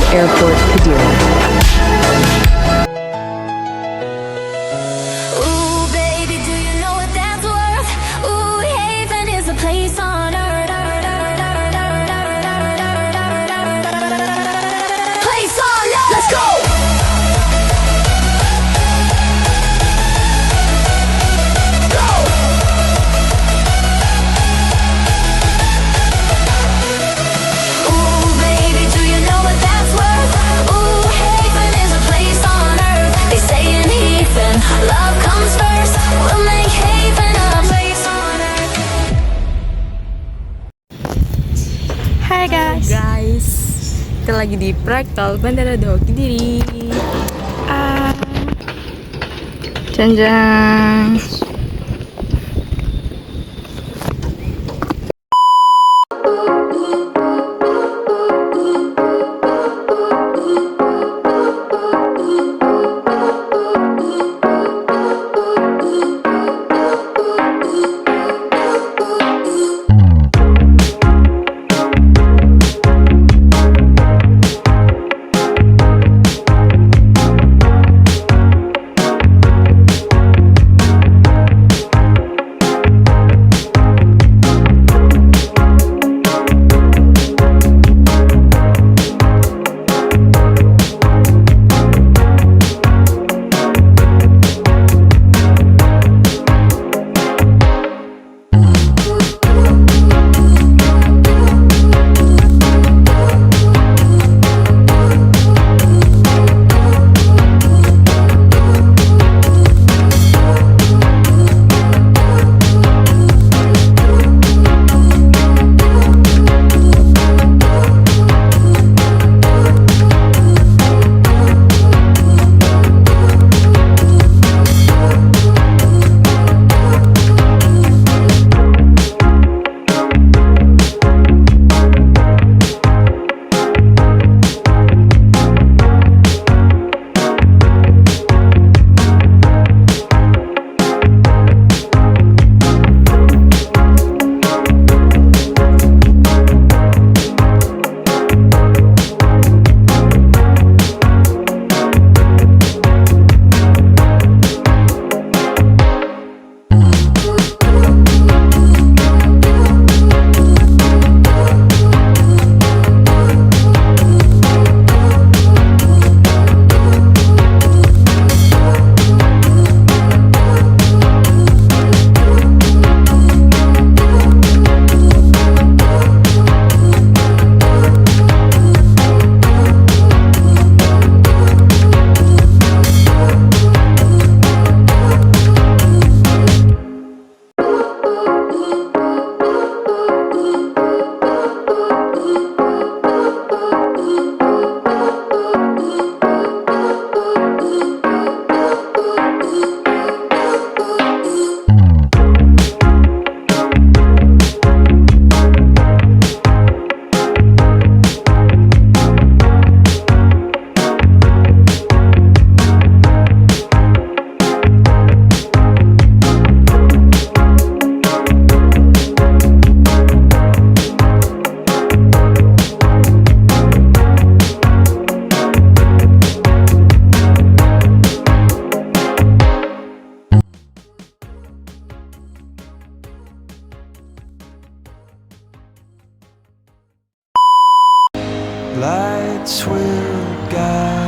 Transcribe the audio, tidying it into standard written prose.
Airport, Kediri. Ooh, baby, do you know what that's worth? Ooh, haven is a place on earth. Place on earth. Let's go. Love comes first, we'll make haven a place on earth. Hai guys, kita lagi di proyek tol Bandara Dhoho Kediri. Janjang. Lights will guide